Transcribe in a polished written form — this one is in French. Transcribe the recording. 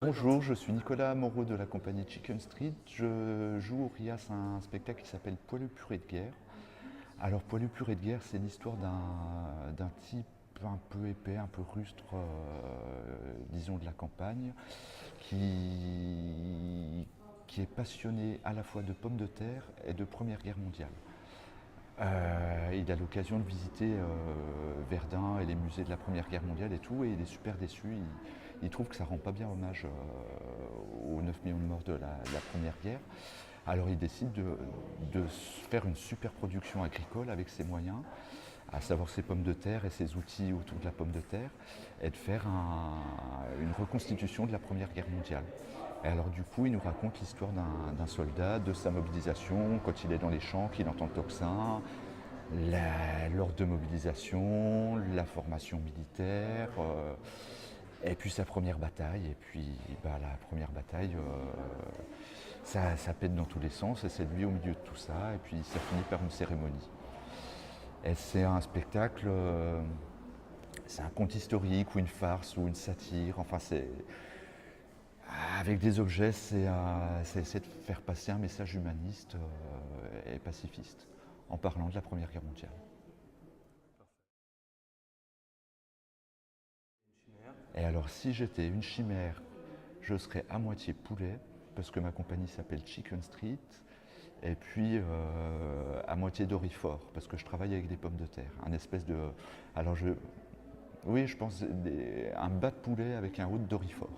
Bonjour, je suis Nicolas Moreau de la compagnie Chicken Street. Je joue au RIAS un spectacle qui s'appelle Poilu purée de guerre. Alors Poilu purée de guerre, c'est l'histoire d'un type un peu épais, un peu rustre, disons de la campagne, qui est passionné à la fois de pommes de terre et de Première Guerre mondiale. Il a l'occasion de visiter Verdun et les musées de la Première Guerre mondiale et tout, et il est super déçu. Il trouve que ça ne rend pas bien hommage aux 9 millions de morts de la Première Guerre. Alors il décide de faire une super production agricole avec ses moyens, à savoir ses pommes de terre et ses outils autour de la pomme de terre, et de faire une reconstitution de la Première Guerre mondiale. Et alors du coup, il nous raconte l'histoire d'un soldat, de sa mobilisation, quand il est dans les champs, qu'il entend le tocsin, l'ordre de mobilisation, la formation militaire, et puis sa première bataille. Et puis la première bataille, ça pète dans tous les sens, et c'est lui au milieu de tout ça, et puis ça finit par une cérémonie. Et c'est un spectacle, c'est un conte historique ou une farce ou une satire, enfin c'est... Avec des objets, c'est essayer de faire passer un message humaniste et pacifiste en parlant de la Première Guerre mondiale. Et alors, si j'étais une chimère, je serais à moitié poulet, parce que ma compagnie s'appelle Chicken Street, et puis à moitié dorifort, parce que je travaille avec des pommes de terre. Un espèce de. Alors, oui, je pense un bas de poulet avec un haut de dorifort.